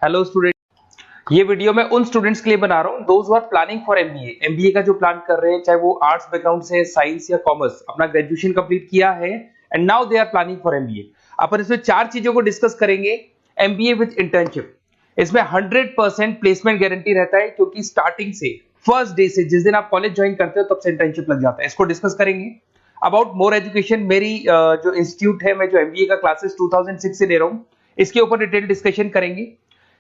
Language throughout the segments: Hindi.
हेलो स्टूडेंट, ये वीडियो मैं उन स्टूडेंट्स के लिए बना रहा हूँ those who are planning for MBA. MBA का जो प्लान कर रहे हैं, चाहे वो आर्ट्स बैकग्राउंड से, साइंस या कॉमर्स, अपना ग्रेजुएशन कंप्लीट किया है and now they are planning for MBA. अपन इसमें चार चीजों को डिस्कस करेंगे। एमबीए विद इंटर्नशिप, इसमें 100% प्लेसमेंट गारंटी रहता है, क्योंकि स्टार्टिंग से फर्स्ट डे से, जिस दिन आप कॉलेज ज्वाइन करते हो तब से इंटर्नशिप लग जाता है। इसको डिस्कस करेंगे। अबाउट मोर एजुकेशन, मेरी जो इंस्टीट्यूट है, मैं जो एमबीए का क्लासेस 2006 से ले रहा हूँ, इसके ऊपर डिटेल डिस्कशन करेंगे।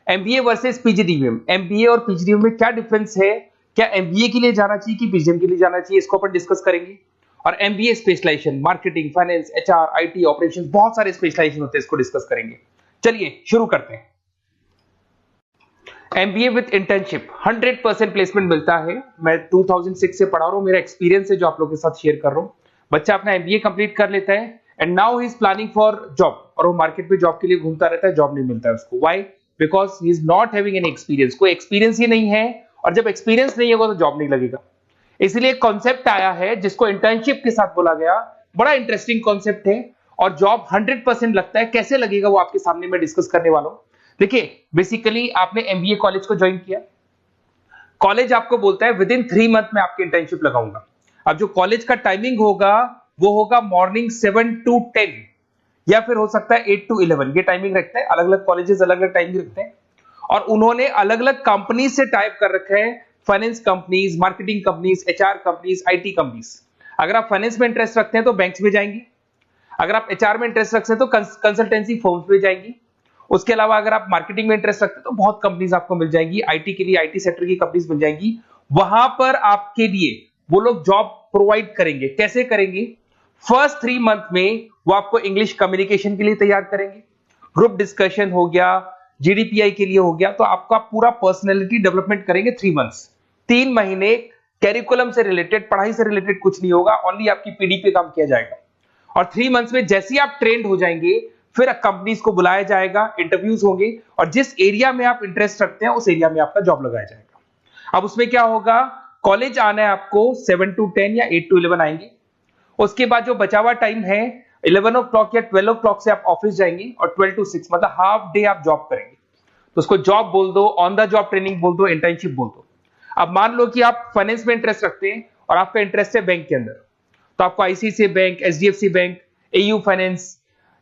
एमबीए वर्सेस पीजीडीएम, एमबीए और पीजीडीएम में क्या डिफरेंस है, क्या एमबीए के लिए जाना चाहिए कि पीजीडीएम के लिए जाना चाहिए, इसको अपन डिस्कस करेंगे। और MBA specialisation, marketing, finance, HR, IT, operations, बहुत सारे स्पेशलाइजेशन होते हैं, इसको डिस्कस करेंगे। चलिए शुरू करते हैं। एमबीए विद इंटर्नशिप 100% प्लेसमेंट मिलता है। मैं 2006 से पढ़ा रहा हूं, मेरा एक्सपीरियंस है जो आप लोगों के साथ शेयर कर रहा हूं। बच्चा अपना एमबीए कंप्लीट कर लेता है and now he is planning for job, और वो मार्केट में जॉब के लिए घूमता रहता है, जॉब नहीं मिलता है उसको। Why? Because he is not having any experience. कोई एक्सपीरियंस ही नहीं है, और जब एक्सपीरियंस नहीं होगा तो जॉब नहीं लगेगा। इसलिए एक कॉन्सेप्ट आया है जिसको इंटर्नशिप के साथ बोला गया। बड़ा इंटरेस्टिंग कॉन्सेप्ट है, और जॉब 100% लगता है। कैसे लगेगा वो आपके सामने मैं डिस्कस करने वाला हूं। देखिए, बेसिकली आपने एमबीए कॉलेज को ज्वाइन किया, कॉलेज आपको बोलता है विद इन 3 मंथ में आपकी इंटर्नशिप लगाऊंगा। अब जो कॉलेज का टाइमिंग होगा वो होगा मॉर्निंग 7 to 10, या फिर हो सकता है 8 to 11। ये टाइमिंग रखते हैं, अलग अलग कॉलेजेस अलग अलग टाइमिंग रखते हैं। और उन्होंने अलग अलग कंपनी से टाइप कर रखे हैं, finance companies, marketing companies, HR companies, IT companies. अगर आप फाइनेंस में इंटरेस्ट रखते हैं तो बैंक्स में जाएंगे, अगर आप एचआर में इंटरेस्ट रखते हैं तो कंसल्टेंसी फर्म्स में जाएंगी। उसके अलावा अगर आप मार्केटिंग में इंटरेस्ट रखते हैं तो बहुत कंपनीज आपको मिल जाएंगी, आईटी के लिए आईटी सेक्टर की कंपनीज मिल जाएंगी। वहां पर आपके लिए वो लोग जॉब प्रोवाइड करेंगे। कैसे करेंगे? फर्स्ट 3 मंथ में वो आपको इंग्लिश कम्युनिकेशन के लिए तैयार करेंगे, ग्रुप डिस्कशन हो गया, जीडीपीआई के लिए हो गया, तो आपका पूरा पर्सनैलिटी डेवलपमेंट करेंगे 3 मंथ्स। 3 महीने कैरिकुलम से रिलेटेड, पढ़ाई से रिलेटेड कुछ नहीं होगा, ओनली आपकी पीडी पे काम किया जाएगा। और 3 मंथ्स में जैसे ही आप ट्रेंड हो जाएंगे, फिर कंपनीज को बुलाया जाएगा, इंटरव्यूज होंगे, और जिस एरिया में आप इंटरेस्ट रखते हैं उस एरिया में आपका जॉब लगाया जाएगा। अब उसमें क्या होगा, कॉलेज आना है आपको 7 to 10 या 8 to 11 आएंगे। उसके बाद जो बचा हुआ टाइम है 11 o'clock या 12 o'clock से आप ऑफिस जाएंगे, और 12 to 6 मतलब हाफ डे आप जॉब करेंगे। तो उसको जॉब बोल दो, ऑन द जॉब ट्रेनिंग बोल दो, इंटर्नशिप बोल दो। अब मान लो कि आप फाइनेंस में इंटरेस्ट रखते हैं और आपका इंटरेस्ट है बैंक के अंदर, तो आपको ICICI bank, HDFC bank, AU finance,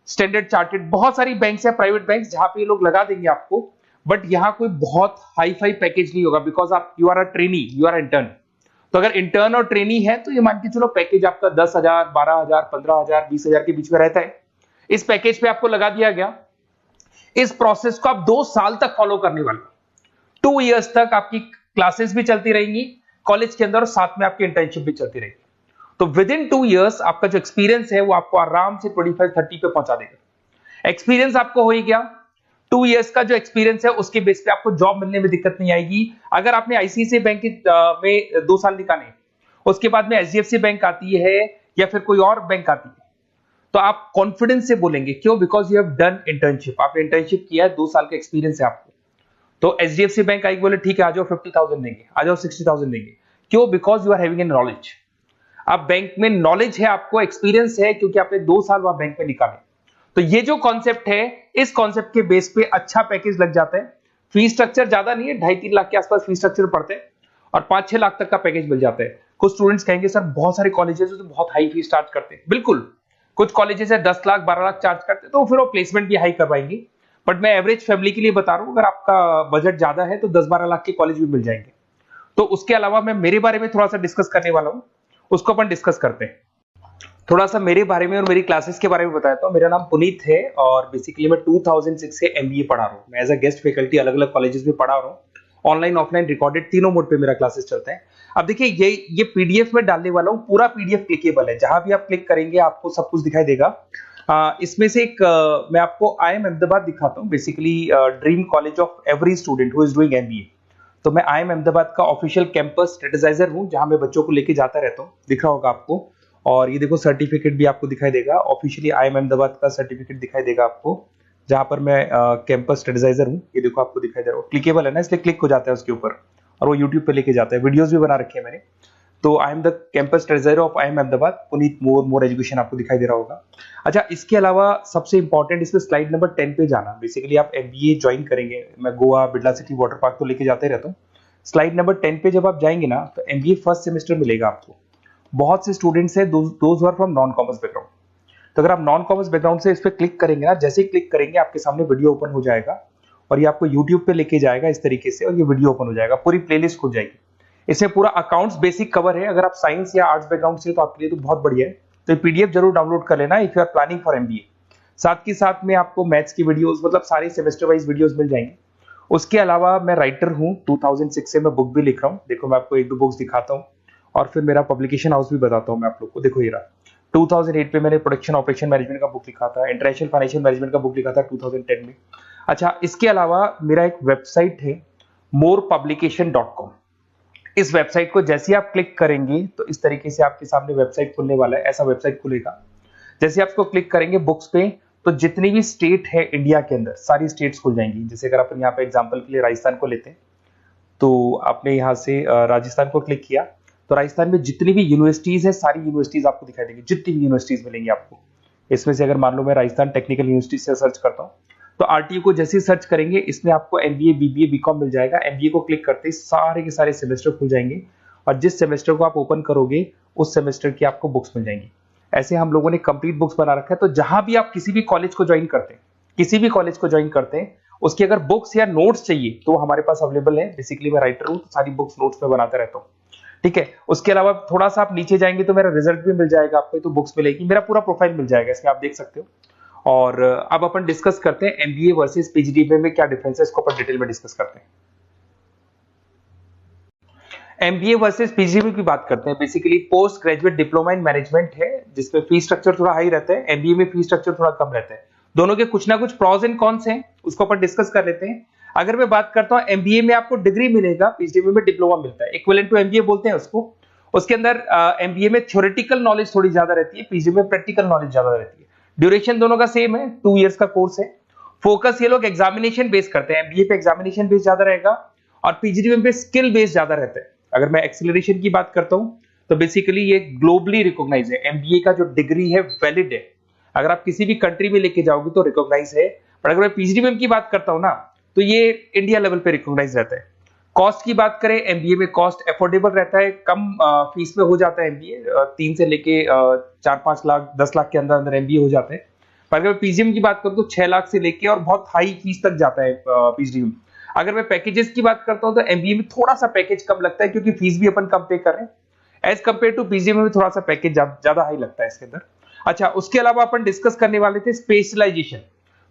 standard chartered, बहुत सारी बैंक्स या प्राइवेट बैंक्स जहां पे ये लोग लगा देंगे आपको। बट यहां कोई बहुत हाई फाई पैकेज नहीं होगा, बिकॉज आप you are a trainee, you are intern. तो अगर इंटर्न और ट्रेनी है तो ये मान के चलो पैकेज आपका 10,000, 12,000, 15,000, 20,000 के बीच में रहता है। इस पैकेज पे आपको लगा दिया गया। इस प्रोसेस को आप 2 साल तक फॉलो करने वाले, 2 इयर्स तक आपकी क्लासेस भी चलती रहेंगी कॉलेज के अंदर, और साथ में आपकी इंटर्नशिप भी चलती रहेगी। तो विद इन 2 इयर्स आपका जो एक्सपीरियंस है वो आपको आराम से 25-30 पे पहुंचा देगा। एक्सपीरियंस आपको हो ही गया। 2 इयर्स का जो एक्सपीरियंस है उसके बेस पे आपको जॉब मिलने में दिक्कत नहीं आएगी। अगर आपने आईसीआईसीआई बैंक में 2 साल निकाले, उसके बाद में एचडीएफसी बैंक आती है या फिर कोई और बैंक आती है, तो आप कॉन्फिडेंस से बोलेंगे। क्यों? Because you have done internship, आपने इंटर्नशिप किया है, 2 साल का एक्सपीरियंस है आपको। तो एचडीएफसी बैंक आएगी, बोले ठीक है आ जाओ 50,000 देंगे, आ जाओ 60,000 देंगे। क्यों? Because you are having an knowledge. आप बैंक में नॉलेज है, आपको एक्सपीरियंस है, क्योंकि आपने 2 साल वहां बैंक में निकाले। तो ये जो कॉन्सेप्ट है, इस कॉन्सेप्ट के बेस पे अच्छा पैकेज लग जाता है। फीस स्ट्रक्चर ज्यादा नहीं है, 2.5-3 लाख के आसपास फीस स्ट्रक्चर पड़ते हैं, और 5-6 लाख तक का पैकेज मिल जाता है। कुछ स्टूडेंट्स कहेंगे सर बहुत सारे कॉलेजेस तो बहुत हाई फीस चार्ज करते हैं। बिल्कुल, कुछ कॉलेजेस है 10 लाख 12 लाख चार्ज करते हैं, तो फिर वो प्लेसमेंट भी हाई करवाएंगे। बट मैं एवरेज फैमिली के लिए बता रहा हूं, अगर आपका बजट ज्यादा है तो 10-12 लाख के कॉलेज भी मिल जाएंगे। तो उसके अलावा मैं मेरे बारे में थोड़ा सा डिस्कस करने वाला हूं, उसको अपन डिस्कस करते हैं। थोड़ा सा मेरे बारे में और मेरी क्लासेस के बारे में बताता हूं। मेरा नाम पुनीत है, और बेसिकली मैं 2006 से एमबीए पढ़ा रहा हूं। मैं एज अ गेस्ट फैकल्टी अलग अलग कॉलेजेस में पढ़ा रहा हूं। ऑनलाइन, ऑफलाइन, रिकॉर्डेड, तीनों मोड पे मेरा क्लासेस चलते हैं। अब देखिए, ये पीडीएफ में डालने वाला हूं, पूरा पीडीएफ क्लिकेबल है। जहां भी आप क्लिक करेंगे आपको सब कुछ दिखाई देगा। इसमें से एक मैं आपको आईएम अहमदाबाद दिखाता हूं। Basically dream college of every student who is doing MBA. तो मैं आईएम अहमदाबाद का ऑफिशियल कैंपस स्ट्रेटेजाइजर हूं, जहां मैं बच्चों को लेके जाता रहता हूं। दिख रहा होगा आपको। और ये देखो सर्टिफिकेट भी आपको दिखाई देगा, ऑफिशियली आईएम अहमदाबाद का सर्टिफिकेट दिखाई देगा आपको, जहां पर मैं कैंपस स्ट्रेटेजाइजर हूं। ये देखो आपको दिखाई दे रहा है, क्लिकेबल है ना, इसलिए क्लिक हो जाता है उसके ऊपर, और वो यूट्यूब पे लेके जाता है। वीडियोस भी बना रखे हैं मैंने। तो I am the campus treasurer of IIM Ahmedabad, Puneet more education आपको दिखाई दे रहा होगा। अच्छा, इसके अलावा सबसे इंपॉर्टेंट इसमें स्लाइड नंबर 10 पे जाना। बेसिकली आप MBA ज्वाइन करेंगे, मैं Goa, Birla city, water park तो लेके जाते रहता हूँ। स्लाइड नंबर 10 पे जब आप जाएंगे ना, तो MBA फर्स्ट सेमेस्टर मिलेगा आपको। बहुत से स्टूडेंट्स हैं those are from non commerce background. तो अगर आप नॉन कॉमर्स बैकग्राउंड से इस पे क्लिक करेंगे ना, जैसे ही क्लिक करेंगे आपके सामने वीडियो ओपन हो जाएगा और ये आपको यूट्यूब पे लेके जाएगा इस तरीके से, और ये वीडियो ओपन हो जाएगा, पूरी प्लेलिस्ट खुल जाएगी। इसमें पूरा अकाउंट्स बेसिक कवर है। अगर आप साइंस या आर्ट्स बैकग्राउंड से तो आपके लिए तो बहुत बढ़िया है। तो PDF जरूर डाउनलोड कर लेना if you are planning for MBA। साथ के साथ में आपको मैथ्स की वीडियोस, मतलब सारे सेमेस्टर वाइज वीडियोस मिल जाएंगे। उसके अलावा मैं राइटर हूँ, 2006 से मैं बुक भी लिख रहा हूँ। देखो मैं आपको 1-2 बुक्स दिखाता हूँ और फिर मेरा पब्लिकेशन हाउस भी बताता हूँ मैं आप लोग को। देखो ये रहा, 2008 में मैंने प्रोडक्शन ऑपरेशन मैनेजमेंट का बुक लिखा था, इंटरनेशनल फाइनेंशियल मैनेजमेंट का बुक लिखा था 2010 में। अच्छा, इसके अलावा मेरा एक वेबसाइट है morepublication.com। इस वेबसाइट को जैसे आप क्लिक करेंगे तो इस तरीके से आपके सामने वेबसाइट खुलने वाला है, ऐसा वेबसाइट खुलेगा। जैसे आप इसको क्लिक करेंगे बुक्स पे, तो जितनी भी स्टेट है इंडिया के अंदर सारी स्टेट्स खुल जाएंगी। जैसे अगर अपन यहाँ पे एग्जांपल के लिए राजस्थान को लेते हैं, तो आपने यहाँ से राजस्थान को क्लिक किया तो राजस्थान में जितनी भी यूनिवर्सिटीज है सारी यूनिवर्सिटीज आपको दिखाई देंगी, जितनी भी यूनिवर्सिटीज मिलेंगी आपको। इसमें से अगर मान लो मैं राजस्थान टेक्निकल यूनिवर्सिटी से सर्च करता हूँ, तो RTU को जैसे ही सर्च करेंगे इसमें आपको MBA, BBA, BCom मिल जाएगा। MBA को क्लिक करते ही सारे के सारे सेमेस्टर खुल जाएंगे और जिस सेमेस्टर को आप ओपन करोगे उस सेमेस्टर की आपको बुक्स मिल जाएंगी। ऐसे हम लोगों ने कंप्लीट बुक्स बना रखा है। तो जहां भी आप किसी भी कॉलेज को ज्वाइन करते हैं, उसकी अगर बुक्स या नोट्स चाहिए तो हमारे पास अवेलेबल है। बेसिकली मैं राइटर हूँ तो सारी बुक्स नोट्स में बनाता रहता हूँ, ठीक है। उसके अलावा थोड़ा सा आप नीचे जाएंगे तो मेरा रिजल्ट भी मिल जाएगा आपको, तो बुक्स मिलेगी, मेरा पूरा प्रोफाइल मिल जाएगा, इसमें आप देख सकते हो। और अब अपन डिस्कस करते हैं MBA वर्सेस PGDBA में क्या डिफरेंस है, इसको अपन डिटेल में डिस्कस करते हैं। MBA वर्सेस PGDBA की बात करते हैं। Basically post graduate diploma in management है, जिसमें फीस स्ट्रक्चर थोड़ा हाई रहता है। MBA में फीस स्ट्रक्चर थोड़ा कम रहता है। दोनों के कुछ ना कुछ प्रॉज एंड कॉन्स हैं, उसको अपन डिस्कस कर लेते हैं। अगर मैं बात करता हूं MBA में आपको डिग्री मिलेगा, PGDBA में डिप्लोमा मिलता है, इक्विवेलेंट टू MBA बोलते हैं उसको। उसके अंदर MBA में थ्योरेटिकल नॉलेज थोड़ी ज्यादा रहती है, PGDBA में प्रैक्टिकल नॉलेज ज्यादा रहती है। ड्यूरेशन दोनों का सेम है, 2 इयर्स का कोर्स है। फोकस ये लोग एग्जामिनेशन बेस करते हैं, MBA पे एग्जामिनेशन बेस ज्यादा रहेगा और PGDBA पे स्किल बेस ज्यादा रहता है। अगर मैं एक्सेलरेशन की बात करता हूं तो बेसिकली ये ग्लोबली रिकॉग्नाइज है। MBA का जो डिग्री है वैलिड है, अगर आप किसी भी कंट्री में लेके जाओगे तो रिकॉग्नाइज है। पर अगर मैं PGDBA की बात करता हूं ना, तो ये इंडिया लेवल पे रिकॉग्नाइज रहता है। कॉस्ट की बात करें, MBA में कॉस्ट अफोर्डेबल रहता है, कम फीस में हो जाता है MBA। 3 से लेके 4-5 लाख 10 लाख के अंदर अंदर MBA हो जाते हैं। पर अगर मैं PGDBA की बात करूं तो 6 लाख से लेके और बहुत हाई फीस तक जाता है PGDBA। अगर मैं पैकेजेस की बात करता हूं तो MBA में थोड़ा सा पैकेज कम लगता है, क्योंकि फीस भी अपन कम पे कर रहे हैं। एज कम्पेयर टू PGDBA में थोड़ा सा पैकेज ज्यादा हाई लगता है इसके अंदर। अच्छा, उसके अलावा अपन डिस्कस करने वाले थे स्पेशलाइजेशन।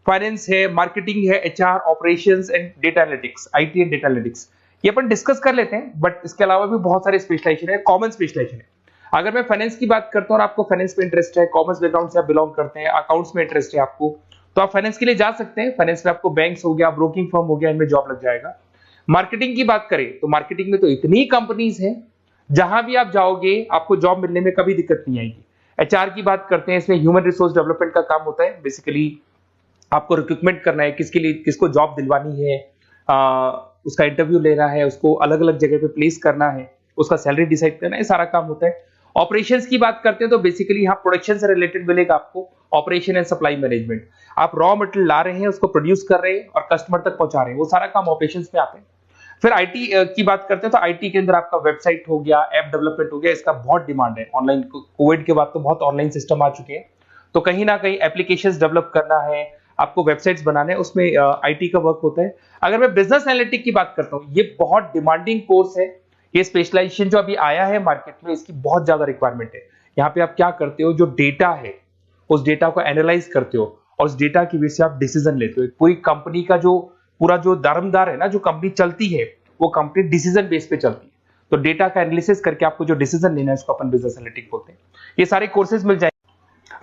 फाइनेंस है, मार्केटिंग है, HR, operations and data analytics, IT and data analytics, ये अपन डिस्कस कर लेते हैं। बट इसके अलावा भी बहुत सारे स्पेशलाइजेशन है, कॉमन स्पेशलाइजेशन है। अगर मैं फाइनेंस की बात करता हूं और आपको फाइनेंस में इंटरेस्ट है, कॉमर्स बैकग्राउंड से आप बिलोंग करते हैं, अकाउंट्स में इंटरेस्ट है आपको, तो आप फाइनेंस के लिए जा सकते हैं। फाइनेंस में आपको बैंक्स हो गया, ब्रोकिंग फर्म हो गया, इनमें जॉब लग जाएगा। मार्केटिंग की बात करें तो मार्केटिंग में तो इतनी कंपनीज हैं, जहां भी आप जाओगे आपको जॉब मिलने में कभी दिक्कत नहीं आएगी। HR की बात करते हैं, इसमें ह्यूमन रिसोर्स डेवलपमेंट का काम होता है। बेसिकली आपको रिक्रूटमेंट करना है, किसके लिए, किसको जॉब दिलवानी है, उसका इंटरव्यू लेना है, उसको अलग अलग जगह पे प्लेस करना है, उसका सैलरी डिसाइड करना है, सारा काम होता है। ऑपरेशंस की बात करते हैं तो बेसिकली यहाँ प्रोडक्शन से रिलेटेड मिलेगा आपको, ऑपरेशन एंड सप्लाई मैनेजमेंट। आप रॉ मटेरियल ला रहे हैं, उसको प्रोड्यूस कर रहे हैं और कस्टमर तक पहुंचा रहे हैं, वो सारा काम ऑपरेशंस में आते हैं। फिर IT की बात करते हैं तो IT के अंदर आपका वेबसाइट हो गया, ऐप डेवलपमेंट हो गया, इसका बहुत डिमांड है। ऑनलाइन कोविड के बाद तो बहुत ऑनलाइन सिस्टम आ चुके हैं, तो कहीं ना कहीं एप्लीकेशंस डेवलप करना है, आपको वेबसाइट्स बनाने हैं, उसमें IT का वर्क होता है। अगर मैं बिजनेस एनालिटिक की बात करता हूँ, ये बहुत डिमांडिंग कोर्स है। ये स्पेशलाइजेशन जो अभी आया है मार्केट में, इसकी बहुत ज्यादा रिक्वायरमेंट है। यहाँ पे आप क्या करते हो, जो डेटा है उस डेटा को एनालाइज करते हो और उस डेटा की वजह से आप डिसीजन लेते हो। पूरी कंपनी का जो पूरा जो दारोमदार है ना, जो कंपनी चलती है वो कंपनी डिसीजन बेस पे चलती है। तो डेटा का एनालिसिस करके आपको जो डिसीजन लेना है उसको अपन बिजनेस एनालिटिक बोलते हैं। ये सारे कोर्सेज मिल जाएंगे।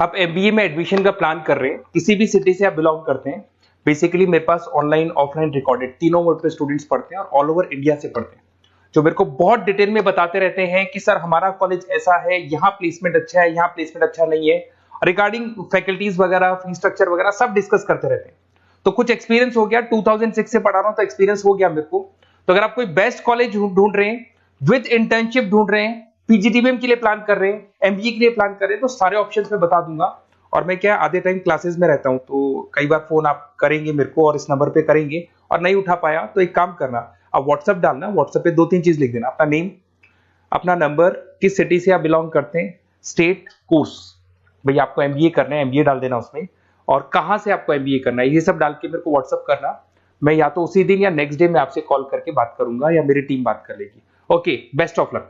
आप MBA में एडमिशन का प्लान कर रहे हैं, किसी भी सिटी से आप बिलोंग करते हैं, बेसिकली मेरे पास ऑनलाइन ऑफलाइन रिकॉर्डेड तीनों मोड पे स्टूडेंट्स पढ़ते हैं और ऑल ओवर इंडिया से पढ़ते हैं, जो मेरे को बहुत डिटेल में बताते रहते हैं कि सर हमारा कॉलेज ऐसा है, यहाँ प्लेसमेंट अच्छा है, यहाँ प्लेसमेंट अच्छा नहीं है, रिगार्डिंग फैकल्टीज वगैरह, फी स्ट्रक्चर वगैरह सब डिस्कस करते रहते हैं। तो कुछ एक्सपीरियंस हो गया, 2006 से पढ़ा रहा हूं तो एक्सपीरियंस हो गया मेरे को। तो अगर आप कोई बेस्ट कॉलेज ढूंढ रहे हैं, विद इंटर्नशिप ढूंढ रहे हैं, पीजीडीबीएम के लिए प्लान कर रहे हैं, एमबीए के लिए प्लान कर रहे हैं, तो सारे ऑप्शंस मैं बता दूंगा। और मैं क्या आधे टाइम क्लासेस में रहता हूँ, तो कई बार फोन आप करेंगे मेरे को और इस नंबर पे करेंगे और नहीं उठा पाया तो एक काम करना, आप व्हाट्सएप डालना, व्हाट्सएप पे 2-3 चीज लिख देना, अपना नेम, अपना नंबर, किस सिटी से आप बिलोंग करते हैं, स्टेट, कोर्स, भाई आपको एमबीए करना है एमबीए डाल देना उसमें, और कहां से आपको एमबीए करना है, ये सब डाल के मेरे को व्हाट्सएप करना। मैं या तो उसी दिन या नेक्स्ट डे में आपसे कॉल करके बात करूंगा या मेरी टीम बात कर लेगी। Okay, best of luck.